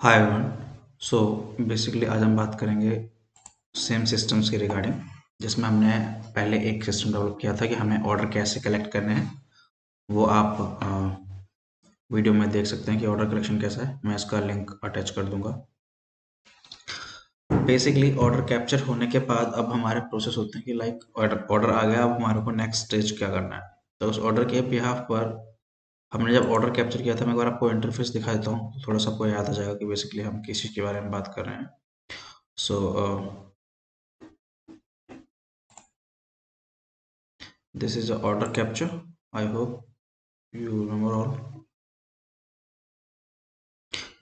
Hi everyone. So basically आज हम बात करेंगे सेम सिस्टम्स के रिगार्डिंग, जिसमें हमने पहले एक सिस्टम डेवलप किया था कि हमें ऑर्डर कैसे कलेक्ट करने हैं। वो आप वीडियो में देख सकते हैं कि ऑर्डर कलेक्शन कैसा है। मैं इसका लिंक अटैच कर दूंगा। बेसिकली ऑर्डर कैप्चर होने के बाद अब हमारे प्रोसेस होते हैं कि लाइक ऑर्डर ऑर्डर आ गया, अब हमारे को नेक्स्ट स्टेज क्या करना है। तो उस ऑर्डर के बिहाफ पर हमने जब ऑर्डर कैप्चर किया था, मैं एक बार आपको इंटरफेस दिखा देता हूँ तो थोड़ा सा आपको याद आ जाएगा कि बेसिकली हम किस चीज़ के बारे में बात कर रहे हैं। सो this is the order capture. I hope you remember all.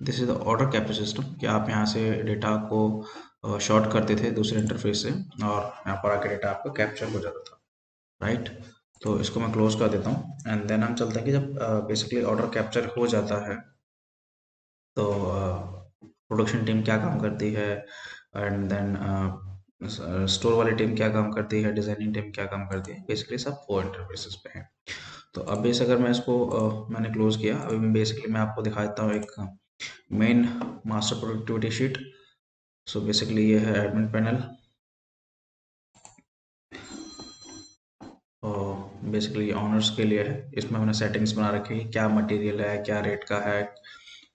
This is the order capture system कि आप यहाँ से डेटा को शॉर्ट करते थे दूसरे इंटरफेस से, और यहाँ पर आके डेटा आपका कैप्चर हो जाता था, राइट। तो इसको मैं क्लोज कर देता हूँ एंड देन हम चलते हैं कि जब बेसिकली ऑर्डर कैप्चर हो जाता है तो प्रोडक्शन टीम क्या काम करती है, एंड देन स्टोर वाली टीम क्या काम करती है, डिजाइनिंग टीम क्या काम करती है। बेसिकली सब वो इंटरफेसेस पे हैं। तो अब बेस अगर मैं इसको मैंने क्लोज किया, अभी बेसिकली मैं आपको दिखा देता हूँ एक main master productivity sheet. So basically ये है एडमिन पैनल, और बेसिकली ऑनर्स के लिए है। इसमें मैंने सेटिंग्स बना रखी है, क्या मटेरियल है, क्या रेट का है,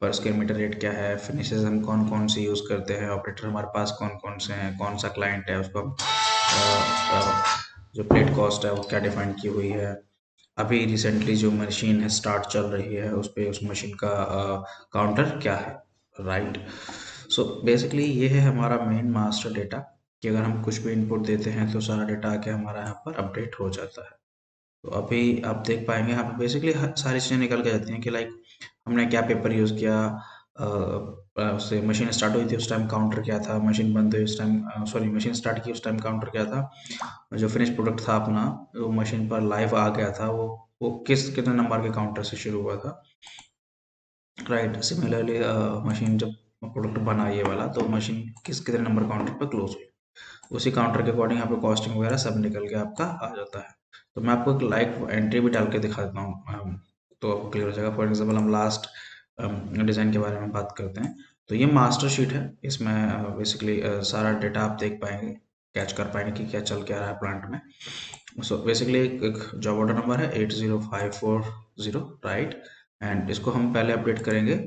पर स्क्वायर मीटर रेट क्या है, फिनिशेस हम कौन कौन से यूज़ करते हैं, ऑपरेटर हमारे पास कौन कौन से हैं, कौन सा क्लाइंट है, उसको हम जो प्लेट कॉस्ट है वो क्या डिफाइन की हुई है। अभी रिसेंटली जो मशीन है स्टार्ट चल रही है, उस पे उस मशीन का काउंटर क्या है, राइट। सो बेसिकली ये है हमारा मेन मास्टर डेटा, कि अगर हम कुछ भी इनपुट देते हैं तो सारा डेटा आके हमारा यहाँ पर अपडेट हो जाता है। तो अभी आप देख पाएंगे यहाँ पे बेसिकली सारी चीज़ें निकल के जाती हैं कि लाइक हमने क्या पेपर यूज़ किया, उससे मशीन स्टार्ट हुई थी उस टाइम काउंटर क्या था, मशीन बंद हुई उस टाइम, सॉरी मशीन स्टार्ट की उस टाइम काउंटर क्या था, जो फिनिश प्रोडक्ट था अपना वो मशीन पर लाइव आ गया था, वो कितने नंबर के काउंटर से शुरू हुआ था, राइट। सिमिलरली मशीन जब प्रोडक्ट बना ये वाला तो मशीन कितने नंबर काउंटर पर क्लोज हुई, उसी काउंटर के अकॉर्डिंग यहाँ पे कॉस्टिंग वगैरह सब निकल के आपका आ जाता है। तो मैं आपको एक लाइव एंट्री भी डाल के दिखा देता हूँ, तो आपको क्लियर हो जाएगा। फॉर एग्जाम्पल हम लास्ट डिज़ाइन के बारे में बात करते हैं। तो ये मास्टर शीट है, इसमें बेसिकली सारा डेटा आप देख पाएंगे, कैच कर पाएंगे कि क्या चल क्या रहा है प्लांट में। सो बेसिकली एक जॉब ऑर्डर नंबर है 80540, राइट। एंड इसको हम पहले अपडेट करेंगे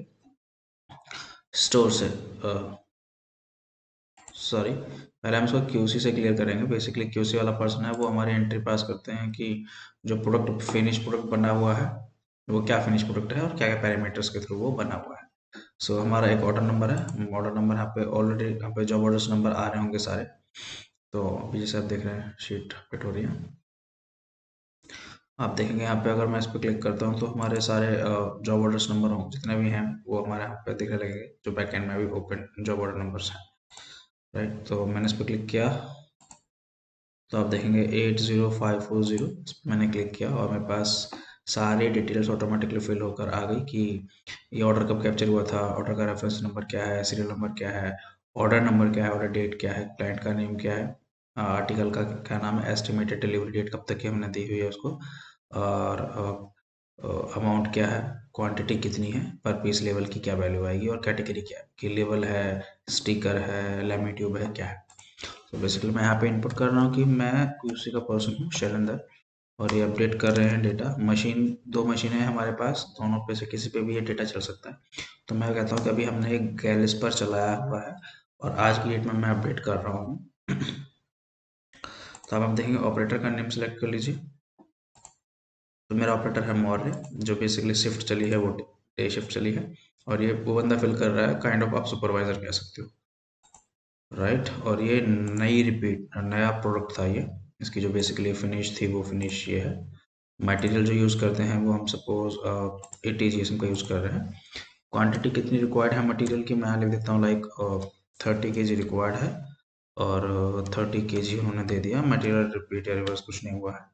स्टोर से, सॉरी, पहले हम इसको क्यूसी से क्लियर करेंगे। बेसिकली क्यूसी वाला पर्सन है, वो हमारी एंट्री पास करते हैं कि जो प्रोडक्ट फिनिश प्रोडक्ट बना हुआ है वो क्या फिनिश प्रोडक्ट है और क्या क्या पैरामीटर्स के थ्रू वो बना हुआ है। सो हमारा एक ऑर्डर नंबर है, ऑर्डर नंबर यहाँ पे ऑलरेडी यहाँ पे जॉब ऑर्डर्स नंबर आ रहे होंगे सारे। तो अभी जैसे आप देख रहे हैं शीट अपडेट हो रही है, आप देखेंगे यहाँ पे अगर मैं इस पर क्लिक करता हूँ तो हमारे सारे जॉब ऑर्डर्स नंबर हों जितने भी हैं वो हमारे यहाँ पे दिखने लगेंगे, जो बैकएंड में भी ओपन जॉब ऑर्डर नंबर्स हैं, राइट। तो मैंने इस पर क्लिक किया तो आप देखेंगे 80540, इस पर मैंने क्लिक किया और मेरे पास सारी डिटेल्स ऑटोमेटिकली फिल होकर आ गई कि ये ऑर्डर कब कैप्चर हुआ था, ऑर्डर का रेफरेंस नंबर क्या है, सीरियल नंबर क्या है, ऑर्डर नंबर क्या है, ऑर्डर डेट क्या है, क्लाइंट का नेम क्या है, आर्टिकल का क्या नाम है, एस्टिमेटेड डिलीवरी डेट कब तक की हमने दी हुई है उसको, और अमाउंट क्या है, क्वांटिटी कितनी है, पर पीस लेवल की क्या वैल्यू आएगी, और कैटेगरी क्या है, कि लेवल है, स्टिकर है, लेमी ट्यूब है, क्या है। तो बेसिकली मैं यहाँ पे इनपुट कर रहा हूँ कि मैं क्यूसी का पर्सन हूँ शैलेंदर, और ये अपडेट कर रहे हैं डेटा। मशीन दो मशीनें हैं हमारे पास, दोनों पे से किसी पे भी ये डेटा चल सकता है। तो मैं कहता हूँ कि अभी हमने एक गैलिस पर चलाया हुआ है और आज की डेट में मैं अपडेट कर रहा हूँ। तो अब आप देखेंगे ऑपरेटर का नेम सेलेक्ट कर लीजिए। तो मेरा ऑपरेटर है मौर्य, जो बेसिकली शिफ्ट चली है वो डे शिफ्ट चली है, और ये वो बंदा फिल कर रहा है, काइंड ऑफ आप सुपरवाइजर कह सकते हो, राइट। और ये नई रिपीट नया प्रोडक्ट था ये, इसकी जो बेसिकली फिनिश थी वो फिनिश ये है। मटेरियल जो यूज़ करते हैं वो हम सपोज ATGSM का यूज़ कर रहे हैं। क्वांटिटी कितनी रिक्वायर्ड है मटेरियल की, मैं लिख देता हूँ लाइक 30 kg रिक्वायर्ड है, और 30 kg उन्होंने दे दिया। मटेरियल रिपीट या रिवर्स कुछ नहीं हुआ है।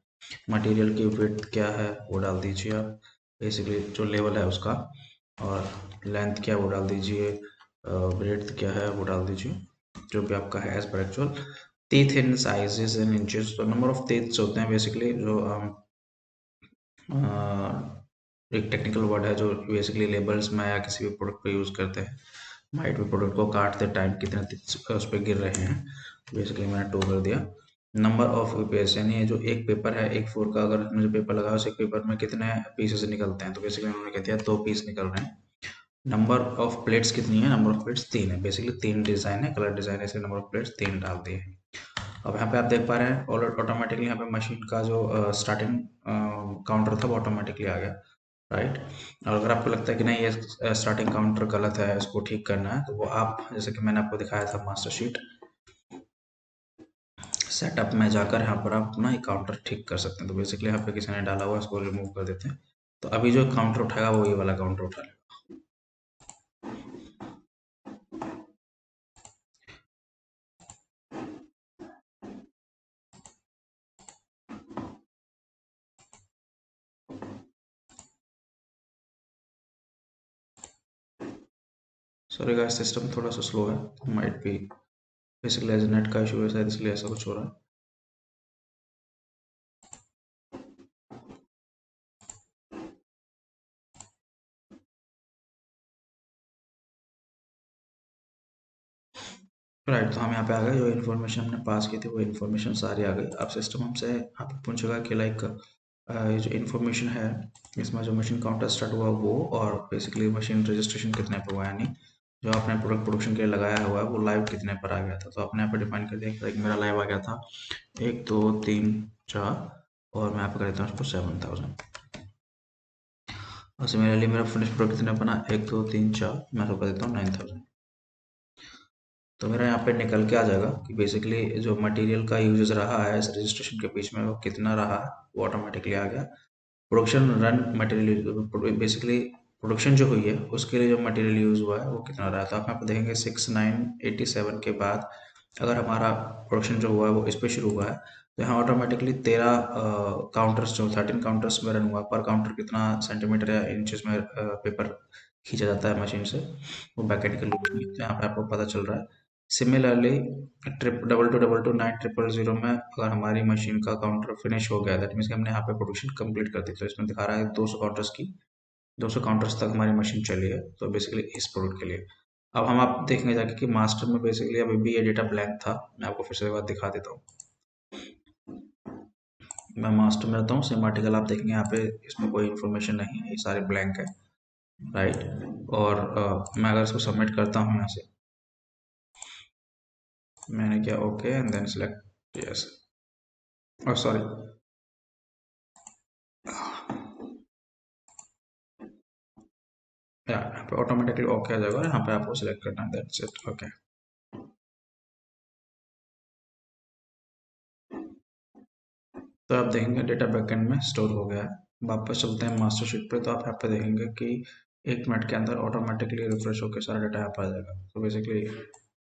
मटेरियल की विड्थ क्या है वो डाल दीजिए आप, बेसिकली जो लेवल है उसका, और लेंथ क्या है वो डाल दीजिए, ब्रेड्थ क्या है वो डाल दीजिए, जो भी आपका है as per actual. Teeth in sizes in inches, तो नंबर ऑफ टीथ्स होते हैं बेसिकली, जो एक टेक्निकल वर्ड है जो बेसिकली लेबल्स में या किसी भी प्रोडक्ट पे यूज़ करते हैं। वाइट पे प्रोडक्ट को काटते टाइम कितने उस पर गिर रहे हैं। बेसिकली मैंने 2 कर दिया। नंबर ऑफ पेज यानी ये जो एक पेपर है, एक फोर का अगर मुझे पेपर लगा उस एक पेपर में कितने पीसेस निकलते हैं, तो बेसिकली उन्होंने कह दिया 2 पीस निकल रहे हैं। नंबर ऑफ प्लेट्स कितनी है, नंबर ऑफ प्लेट्स 3 है। बेसिकली 3 डिज़ाइन है, कलर डिज़ाइन है, इसलिए नंबर ऑफ प्लेट्स 3 डाल दिए। अब यहाँ पे आप देख पा रहे हैं और ऑटोमेटिकली यहाँ पे मशीन का जो स्टार्टिंग काउंटर था वो ऑटोमेटिकली आ गया, राइट। और अगर आपको लगता है कि नहीं ये स्टार्टिंग काउंटर गलत है, इसको ठीक करना है, तो वो आप जैसे कि मैंने आपको दिखाया था मास्टर शीट सेटअप में जाकर यहाँ पर आप अपना काउंटर ठीक कर सकते हैं। तो बेसिकली यहाँ पे किसी ने डाला हुआ, इसको रिमूव कर देते हैं। तो अभी जो काउंटर उठाएगा वो ये वाला काउंटर उठा लेगा। सॉरी गाइस, सिस्टम थोड़ा सा स्लो है, might be basically as net का इशू है शायद, इसलिए ऐसा कुछ हो रहा है। राइट, तो हम यहाँ पे आ गए। जो इन्फॉर्मेशन हमने पास की थी वो इन्फॉर्मेशन सारी आ गई। अब सिस्टम हमसे यहाँ पे पूछेगा कि लाइक ये जो इन्फॉर्मेशन है इसमें जो मशीन काउंटर स्टार्ट हुआ वो, और बेसिकली मशीन रजिस्ट्रेशन कितने पे हुआ, यानी जो आपने प्रोडक्ट प्रोडक्शन के लिए लगाया हुआ है वो लाइव कितने पर आ गया था। तो आपने यहाँ पे डिफाइन कर दिया कि लाइक मेरा लाइव आ गया था 1 2 3 4, और मैं यहाँ पे कर देता हूँ उसको 7000। और सिमिलरली मेरा फिनिश प्रोडक्ट कितने बना, 1 2 3 4, मैं तो कर देता हूँ 9000। तो मेरा यहाँ पे निकल के आ जाएगा कि बेसिकली जो मटेरियल का यूजेस रहा है इस रजिस्ट्रेशन के बीच में वो कितना रहा है, वो ऑटोमेटिकली आ गया। Production run material basically production जो हुई है उसके लिए जो मटेरियल यूज़ हुआ है वो कितना रहा है। तो आप यहाँ पे देखेंगे 6987 के बाद अगर हमारा प्रोडक्शन जो हुआ है वो इस पर शुरू हुआ है, तो यहाँ ऑटोमेटिकली 13 काउंटर्स जो 13 काउंटर्स में रन हुआ। पर काउंटर कितना सेंटीमीटर या इंचेस में पेपर खींचा जाता है मशीन से, वो बैकेंड यहाँ पे आपको पता चल रहा है। सिमिलरली ट्रिप 2222 900 में अगर हमारी मशीन का काउंटर फिनिश हो गया, दैट मीन्स कि हमने यहाँ पे प्रोडक्शन कंप्लीट कर दी, तो इसमें दिखा रहा है 200 काउंटर्स की, 200 काउंटर्स तक हमारी मशीन चली है। तो बेसिकली इस प्रोडक्ट के लिए अब हम आप देखेंगे जाके कि मास्टर में बेसिकली अभी भी ये डेटा ब्लैंक था। मैं आपको फिर से एक बार दिखा देता हूँ। मैं मास्टर में रहता हूँ, सेम आर्टिकल आप देखेंगे यहाँ पे इसमें कोई इन्फॉर्मेशन नहीं है, ये सारे ब्लैंक है, राइट। और मैं अगर इसको सबमिट करता हूँ यहाँ से, मैंने किया okay and then select yes, और सॉरी यहाँ पे ऑटोमेटिकली ओके आ जाएगा और यहाँ पे आपको सिलेक्ट करना है, दैट्स इट, ओके। तो आप देखेंगे डेटा बैकएंड में स्टोर हो गया है। वापस चलते हैं मास्टर शीट पे, तो आप यहाँ पे देखेंगे कि 1 मिनट के अंदर ऑटोमेटिकली रिफ्रेश होकर सारा डेटा यहाँ पर आ जाएगा। तो बेसिकली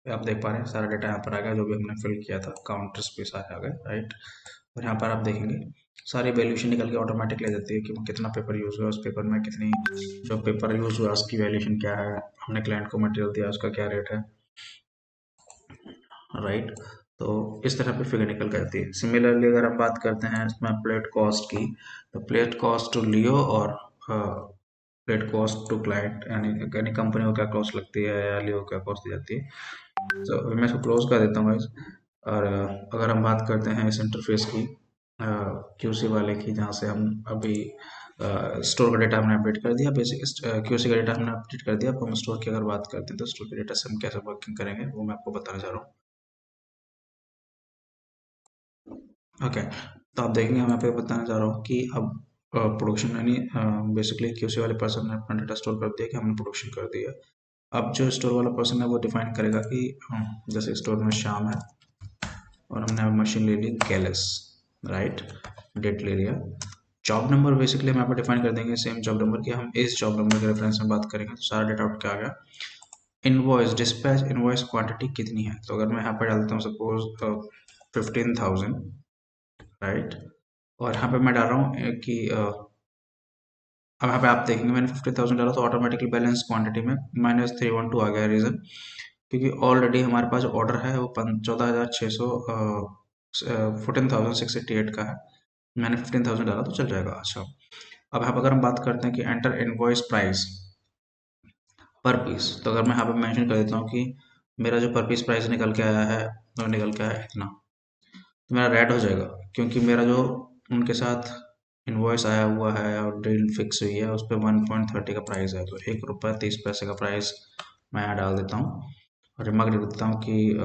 आप देख पा रहे हैं सारा डेटा यहाँ पर आ गया, जो भी हमने फिल किया था, काउंटर्स भी सारे आ गए, राइट। और यहाँ पर आप देखेंगे सारी वैल्यूशन निकल के ऑटोमेटिक ले जाती है कि वो कितना पेपर यूज़ हुआ, उस पेपर में कितनी, जो पेपर यूज़ हुआ उसकी वैल्यूशन क्या है, हमने क्लाइंट को मटेरियल दिया उसका क्या रेट है, राइट। तो इस तरह पे फिगर निकल कर आती है। सिमिलरली अगर हम बात करते हैं इसमें प्लेट कॉस्ट की, तो प्लेट कॉस्ट टू लियो और प्लेट कॉस्ट टू क्लाइंट, यानी कंपनी को क्या कॉस्ट लगती है या लियो को क्या कॉस्ट दी जाती है। तो अभी मैं इसको क्लोज कर देता हूँ गाइस। और अगर हम बात करते हैं इस इंटरफेस की, क्यूसी वाले की, जहाँ से हम अभी स्टोर का डेटा हमने अपडेट कर दिया, बेसिक क्यूसी का डेटा हमने अपडेट कर दिया। अब हम स्टोर की अगर बात करते हैं तो स्टोर के डेटा से हम कैसे वर्किंग करेंगे वो मैं आपको बताना चाह रहा हूँ। ओके, तो आप देखेंगे मैं यहाँ पे बताना चाह रहा हूँ कि अब प्रोडक्शन यानी बेसिकली क्यूसी वाले पर्सन ने अपना डेटा स्टोर कर दिया कि हमने प्रोडक्शन कर दिया। अब जो स्टोर वाला पर्सन है वो डिफाइन करेगा कि जैसे स्टोर में शाम है और हमने अब मशीन ले ली कैलस, राइट, डेट ले लिया। जॉब नंबर बेसिकली हम यहाँ पर डिफाइन कर देंगे सेम जॉब नंबर की, हम इस जॉब नंबर के रेफरेंस में बात करेंगे, तो सारा डेटा उठ के आ गया। इनवॉइस डिस्पैच इनवॉइस क्वांटिटी कितनी है, तो अगर मैं यहाँ पर डालता हूँ सपोज 15,000, राइट। और यहाँ पे मैं डाल रहा हूँ कि अब यहाँ पे आप देखेंगे मैंने 50,000 डाला तो ऑटोमेटिकली बैलेंस क्वांटिटी में -312 आ गया। रीज़न क्योंकि ऑलरेडी हमारे पास ऑर्डर है वो 14,600 14,688 का है। मैंने 15,000 डाला तो चल जाएगा। अच्छा, अब यहाँ पर अगर हम बात करते हैं कि एंटर इनवॉइस प्राइस पर पीस। तो अगर मैं यहाँ पे मेंशन कर देता हूँ कि मेरा जो पर पीस प्राइस निकल के आया है वो निकल के आया है इतना, तो मेरा रेड हो जाएगा, क्योंकि मेरा जो उनके साथ इनवॉइस आया हुआ है और डील फिक्स हुई है उस पर 1.30 का प्राइस है, तो 1 रुपये 30 पैसे का प्राइस मैं यहाँ डाल देता हूँ और रिमार्क लिख देता हूँ कि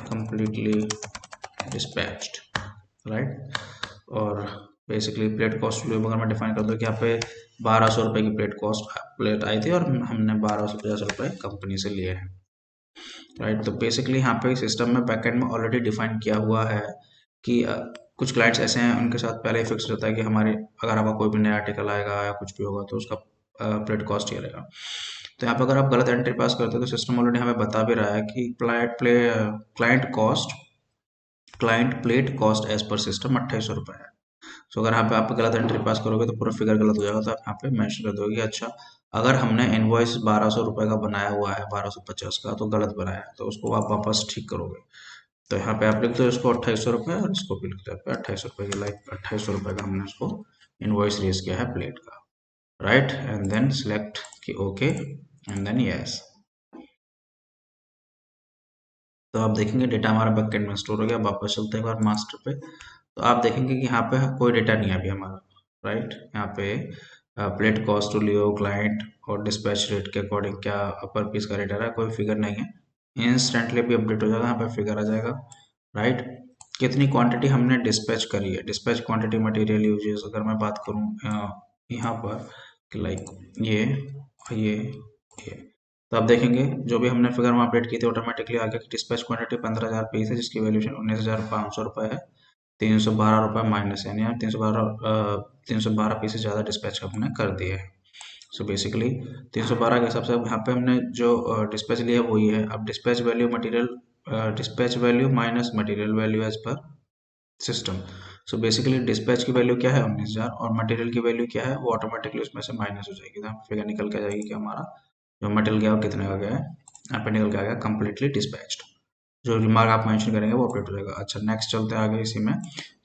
completely dispatched, राइट। और बेसिकली प्लेट कॉस्ट भी अगर मैं डिफाइन कर दूँ कि यहाँ पे 1200 रुपये की प्लेट कॉस्ट प्लेट आई थी और हमने 1250 रुपये कंपनी से लिए हैं, राइट। तो बेसिकली यहाँ पे सिस्टम में बैकएंड में ऑलरेडी डिफाइन किया हुआ है कि कुछ क्लाइंट्स ऐसे हैं उनके साथ पहले ही फिक्स रहता है कि हमारे अगर आपका कोई भी नया आर्टिकल आएगा या कुछ भी होगा तो उसका प्लेट कॉस्ट ये रहेगा। तो यहाँ पे अगर आप गलत एंट्री पास करते हो तो सिस्टम ऑलरेडी हमें बता भी रहा है कि client plate cost as per system 2800 रुपये है। सो अगर यहाँ पे आप गलत एंट्री पास करोगे तो पूरा फिगर गलत हो जाएगा, तो आप यहाँ पे मेंशन कर दोगे कि अच्छा अगर हमने इनवॉइस 1200 रुपये का बनाया हुआ है 1250 का तो गलत बनाया है, तो उसको आप वापस ठीक करोगे। तो यहाँ पे आप लिख दो इसको 2800 रुपये और इसको भी लिख दो 2800 रुपये की, लाइक 2800 रुपये का हमने उसको इनवॉइस रेज किया है प्लेट का, राइट। एंड देन सिलेक्ट कि ओके एंड देन यस। तो आप देखेंगे डेटा हमारा बैकएंड में स्टोर हो गया। वापस चलते हैं एक बार मास्टर पे, तो आप देखेंगे कि यहाँ पे कोई डेटा नहीं है अभी हमारा, राइट। यहाँ पे प्लेट कॉस्ट टू लियो क्लाइंट और डिस्पैच रेट के अकॉर्डिंग क्या पर पीस का रेट आ रहा है, कोई फिगर नहीं है। इंस्टेंटली भी अपडेट हो जाएगा, यहाँ पे फिगर आ जाएगा, राइट। कितनी क्वांटिटी हमने डिस्पैच करी है, डिस्पैच क्वांटिटी मटेरियल यूजेस अगर मैं बात करूँ यहाँ पर कि लाइक ये तो आप देखेंगे जो भी हमने फिगर में अपडेट की थी ऑटोमेटिकली आगे की डिस्पैच क्वांटिटी 15,000 पीस है जिसकी वैल्यूशन 19,500 रुपये है। 312 रुपये माइनस, यानी 312 पीसेस ज़्यादा डिस्पैच हमने कर दिए हैं। सो बेसिकली 312 के हिसाब से अब यहाँ पे हमने जो डिस्पैच लिया है वही है। अब dispatch value minus material value as per system. So basically dispatch की वैल्यू क्या है 19,000 और मटेरियल की वैल्यू क्या है वो ऑटोमेटिकली उसमें से माइनस हो जाएगी, तो फिगर निकल के आ जाएगी कि हमारा जो मटेरियल गया वो कितने का गया है, यहाँ पे निकल के आ गया कंप्लीटली डिस्पैच्ड। जो रिमार्क आप मेंशन करेंगे वो अपडेट हो जाएगा। अच्छा नेक्स्ट चलते हैं आगे इसी में,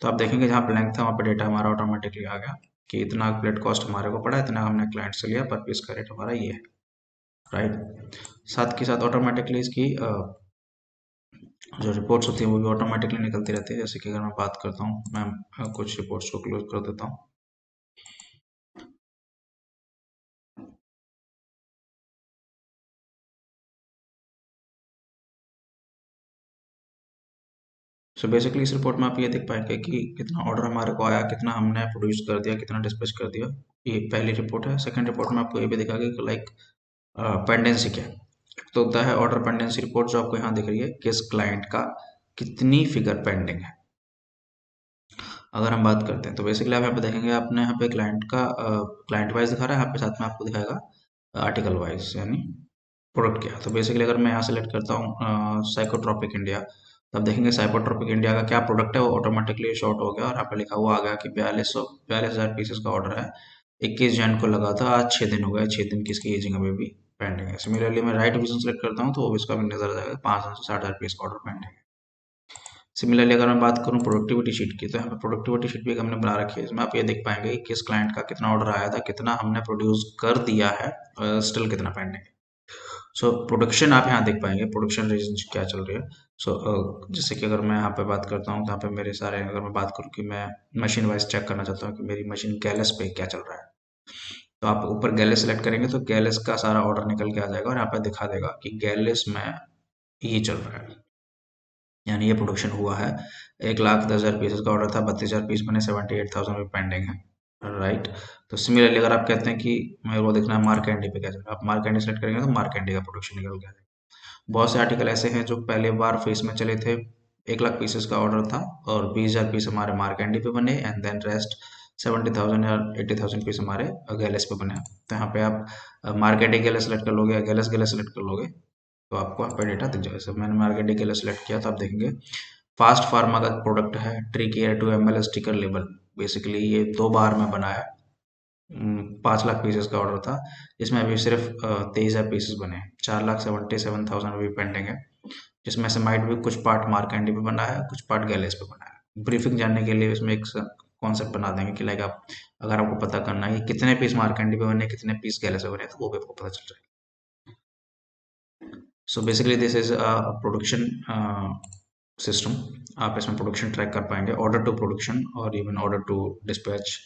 तो आप देखेंगे जहाँ ब्लैंक था वहाँ पे डेटा हमारा ऑटोमेटिकली आ गया कि इतना प्लेट कॉस्ट हमारे को पड़ा, इतना हमने क्लाइंट से लिया, पर पीस का रेट हमारा ये है, राइट। साथ के साथ ऑटोमेटिकली इसकी जो रिपोर्ट्स होती है वो भी ऑटोमेटिकली निकलती रहती है। जैसे कि अगर मैं बात करता हूँ, मैं कुछ रिपोर्ट्स को क्लोज कर देता हूँ। सो बेसिकली इस रिपोर्ट में आप ये देख पाएंगे कि कितना ऑर्डर हमारे को आया, कितना हमने प्रोड्यूस कर दिया, कितना डिस्पैच कर दिया। ये पहली रिपोर्ट है। सेकंड रिपोर्ट में आपको ये भी दिखाएगा कि लाइक पेंडेंसी क्या है। तो होता है ऑर्डर पेंडेंसी रिपोर्ट जो आपको यहाँ दिख रही है, किस क्लाइंट का कितनी फिगर पेंडिंग है। अगर हम बात करते हैं तो बेसिकली आप यहाँ पे देखेंगे, आपने यहाँ पे क्लाइंट का क्लाइंट वाइज दिखा रहा है, यहाँ पे साथ में आपको दिखाएगा आर्टिकल वाइज यानी प्रोडक्ट क्या है। तो बेसिकली अगर मैं यहाँ सेलेक्ट करता हूँ साइकोट्रॉपिक इंडिया, तब देखेंगे साइकोट्रॉपिक इंडिया का क्या प्रोडक्ट है वो ऑटोमेटिकली शॉर्ट हो गया और यहाँ पे लिखा हुआ आ गया कि 42,000 पीसेस का ऑर्डर है। 21 जन को लगा था, आज 6 दिन हो गए, 6 दिन की इसकी एजिंग अभी भी पेंडिंग है। सिमिलरली मैं राइट विजन सेलेक्ट करता हूँ तो वो भी इसका भी नजर आ जाएगा 5 दिन से 60,000 पीस का ऑर्डर पेंडिंग है। सिमिलरली अगर मैं बात करूँ प्रोडक्टिविटी शीट की, तो यहाँ पे प्रोडक्टिविटी शीट भी हमने बना रखी है। इसमें आप ये देख पाएंगे कि किस क्लाइंट का कितना ऑर्डर आया था, कितना हमने प्रोड्यूस कर दिया है, स्टिल कितना पेंडिंग है। सो प्रोडक्शन आप यहाँ देख पाएंगे, प्रोडक्शन रीजन क्या चल रही है। जैसे कि अगर मैं यहाँ पे बात करता हूँ तो यहाँ पे मेरे सारे, अगर मैं बात करूँ कि मैं मशीन वाइज चेक करना चाहता हूँ कि मेरी मशीन गैलेस पे क्या चल रहा है, तो आप ऊपर गैलेस सेलेक्ट करेंगे तो गैलेस का सारा ऑर्डर निकल के आ जाएगा और यहाँ पे दिखा देगा कि गैलेस में ये चल रहा है, यानी ये प्रोडक्शन हुआ है। 1,10,000 पीसेस का ऑर्डर था, 32,000 पीस बने, 78,000 भी पेंडिंग है, राइट। तो सिमिलरली अगर आप कहते हैं कि मेरे को देखना है मार्क कैंडी पे क्या चल रहा है, आप मार्क कैंडी सेलेक्ट करेंगे तो मार्क कैंडी का प्रोडक्शन निकल गया। बहुत से आर्टिकल ऐसे हैं जो पहले बार फेस में चले थे, 1 लाख पीसेस का ऑर्डर था और 20,000 पीस हमारे मार्क एंडी पे बने एंड देन रेस्ट 70,000 या 80,000 पीस हमारे गैलेस पे बने। तो यहाँ पे आप मार्क एंडी गैलेस सेलेक्ट कर लोगे या गैलेस गैलेस सेलेक्ट कर लोगे तो आपको यहाँ पे डेटा दिख जाएगा। मैंने मार्क एंडी गैलेस सेलेक्ट किया तो आप देखेंगे फास्ट फार्मा का प्रोडक्ट है, tree care 2 ml sticker label. Basically ये 2 बार में बना है, 5 लाख पीसेस का ऑर्डर था, इसमें अभी सिर्फ 23,000 पीसेस बने हैं, 4,77,000 अभी पेंडिंग है, जिसमें से माइट भी कुछ पार्ट मार्क एंडी पे बना है, कुछ पार्ट गैलेस पे बना है। ब्रीफिंग जानने के लिए इसमें एक कॉन्सेप्ट बना देंगे कि लाइक आप अगर आपको पता करना है कि कितने पीस मार्केंडी पे बने, कितने पीस गैले से बने, तो वो भी आपको पता चल जाएगा। So basically this is a production system. आप इसमें प्रोडक्शन ट्रैक कर पाएंगे, ऑर्डर टू प्रोडक्शन और इवन ऑर्डर टू डिस्पैच।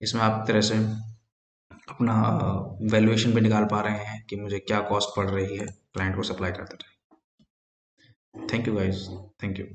इसमें आप तरह से अपना वैल्यूएशन भी निकाल पा रहे हैं कि मुझे क्या कॉस्ट पड़ रही है क्लाइंट को सप्लाई करते time. Thank you guys, thank you.